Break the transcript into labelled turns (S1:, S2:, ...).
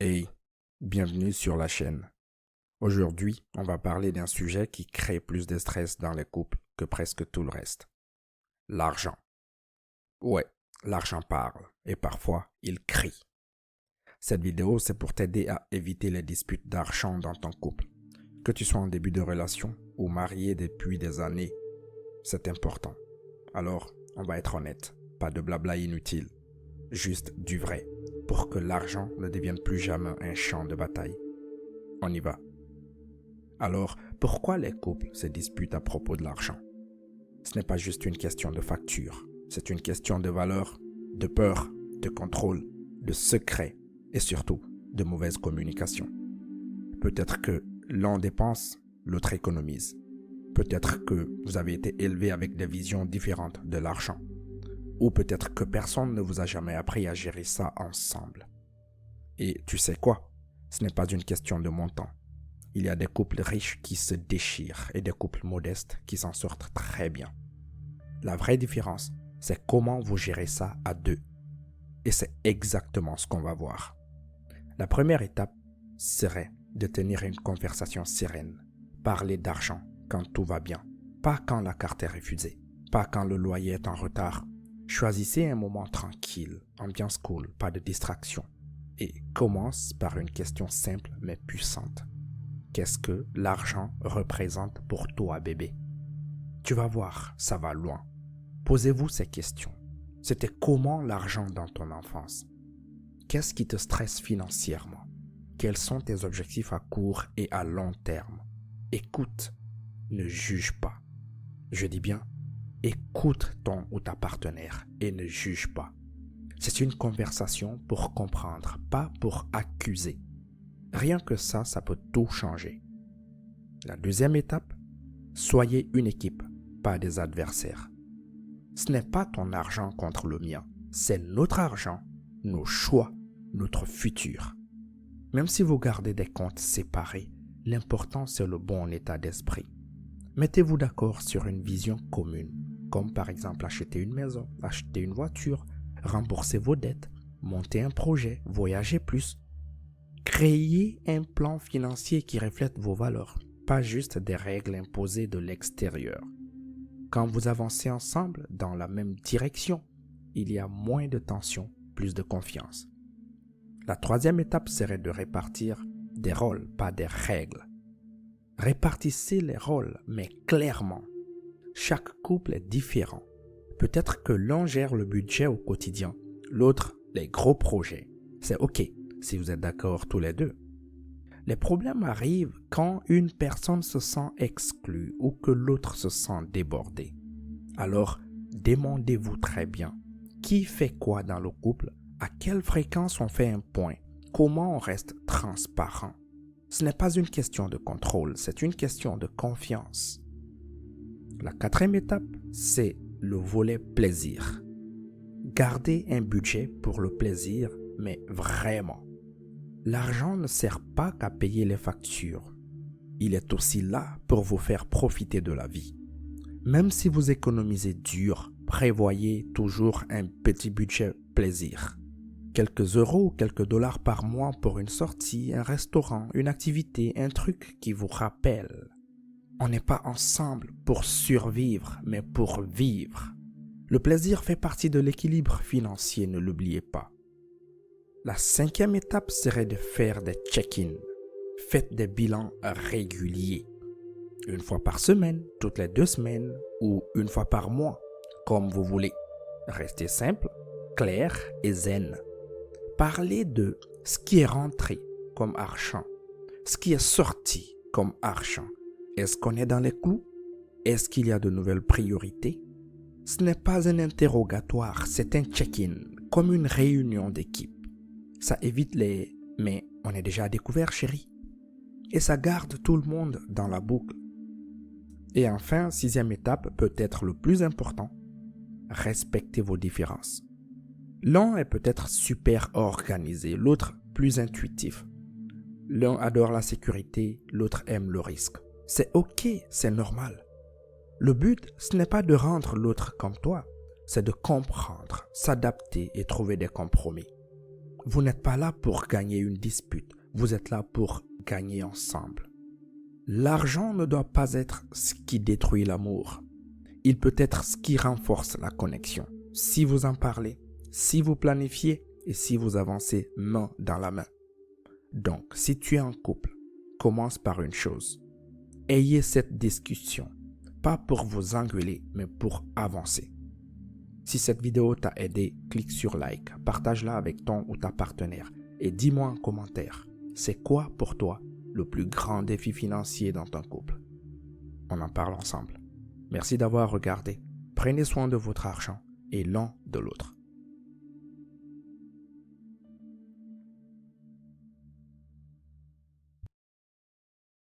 S1: Hey, bienvenue sur la chaîne. Aujourd'hui, on va parler d'un sujet qui crée plus de stress dans les couples que presque tout le reste. L'argent. Ouais, l'argent parle et parfois il crie. Cette vidéo, c'est pour t'aider à éviter les disputes d'argent dans ton couple. Que tu sois en début de relation ou marié depuis des années, c'est important. Alors, on va être honnête, pas de blabla inutile, juste du vrai, pour que l'argent ne devienne plus jamais un champ de bataille. On y va. Alors, pourquoi les couples se disputent à propos de l'argent? Ce n'est pas juste une question de facture, c'est une question de valeur, de peur, de contrôle, de secret et surtout de mauvaise communication. Peut-être que l'un dépense, l'autre économise. Peut-être que vous avez été élevé avec des visions différentes de l'argent. Ou peut-être que personne ne vous a jamais appris à gérer ça ensemble. Et tu sais quoi? Ce n'est pas une question de montant. Il y a des couples riches qui se déchirent et des couples modestes qui s'en sortent très bien. La vraie différence, c'est comment vous gérez ça à deux. Et c'est exactement ce qu'on va voir. La première étape serait de tenir une conversation sereine. Parler d'argent quand tout va bien, pas quand la carte est refusée, pas quand le loyer est en retard. Choisissez un moment tranquille, ambiance cool, pas de distraction. Et commence par une question simple mais puissante. Qu'est-ce que l'argent représente pour toi, bébé? Tu vas voir, ça va loin. Posez-vous ces questions. C'était comment l'argent dans ton enfance? Qu'est-ce qui te stresse financièrement? Quels sont tes objectifs à court et à long terme? Écoute, ne juge pas. Je dis bien, écoute ton ou ta partenaire et ne juge pas. C'est une conversation pour comprendre, pas pour accuser. Rien que ça peut tout changer. La deuxième étape, soyez une équipe, pas des adversaires. Ce n'est pas ton argent contre le mien, c'est notre argent, nos choix, notre futur. Même si vous gardez des comptes séparés, l'important c'est le bon état d'esprit. Mettez-vous d'accord sur une vision commune, comme par exemple acheter une maison, acheter une voiture, rembourser vos dettes, monter un projet, voyager plus. Créez un plan financier qui reflète vos valeurs, pas juste des règles imposées de l'extérieur. Quand vous avancez ensemble dans la même direction, il y a moins de tension, plus de confiance. La troisième étape serait de répartir des rôles, pas des règles. Répartissez les rôles, mais clairement. Chaque couple est différent. Peut-être que l'un gère le budget au quotidien, l'autre les gros projets. C'est OK si vous êtes d'accord tous les deux. Les problèmes arrivent quand une personne se sent exclue ou que l'autre se sent débordé. Alors, demandez-vous très bien, qui fait quoi dans le couple? À quelle fréquence on fait un point? Comment on reste transparent? Ce n'est pas une question de contrôle, c'est une question de confiance. La quatrième étape, c'est le volet plaisir. Gardez un budget pour le plaisir, mais vraiment. L'argent ne sert pas qu'à payer les factures. Il est aussi là pour vous faire profiter de la vie. Même si vous économisez dur, prévoyez toujours un petit budget plaisir. Quelques euros ou quelques dollars par mois pour une sortie, un restaurant, une activité, un truc qui vous rappelle. On n'est pas ensemble pour survivre, mais pour vivre. Le plaisir fait partie de l'équilibre financier, ne l'oubliez pas. La cinquième étape serait de faire des check-in. Faites des bilans réguliers. Une fois par semaine, toutes les 2 semaines ou une fois par mois, comme vous voulez. Restez simple, clair et zen. Parlez de ce qui est rentré comme argent, ce qui est sorti comme argent. Est-ce qu'on est dans les clous? Est-ce qu'il y a de nouvelles priorités? Ce n'est pas un interrogatoire, c'est un check-in, comme une réunion d'équipe. Ça évite les « mais on est déjà à découvert, chérie ». Et ça garde tout le monde dans la boucle. Et enfin, sixième étape, peut-être le plus important, respectez vos différences. L'un est peut-être super organisé, l'autre plus intuitif. L'un adore la sécurité, l'autre aime le risque. C'est OK, c'est normal. Le but, ce n'est pas de rendre l'autre comme toi, c'est de comprendre, s'adapter et trouver des compromis. Vous n'êtes pas là pour gagner une dispute, vous êtes là pour gagner ensemble. L'argent ne doit pas être ce qui détruit l'amour. Il peut être ce qui renforce la connexion. Si vous en parlez, si vous planifiez et si vous avancez main dans la main. Donc, si tu es en couple, commence par une chose. Ayez cette discussion, pas pour vous engueuler, mais pour avancer. Si cette vidéo t'a aidé, clique sur like, partage-la avec ton ou ta partenaire et dis-moi en commentaire, c'est quoi pour toi le plus grand défi financier dans ton couple? On en parle ensemble. Merci d'avoir regardé. Prenez soin de votre argent et l'un de l'autre.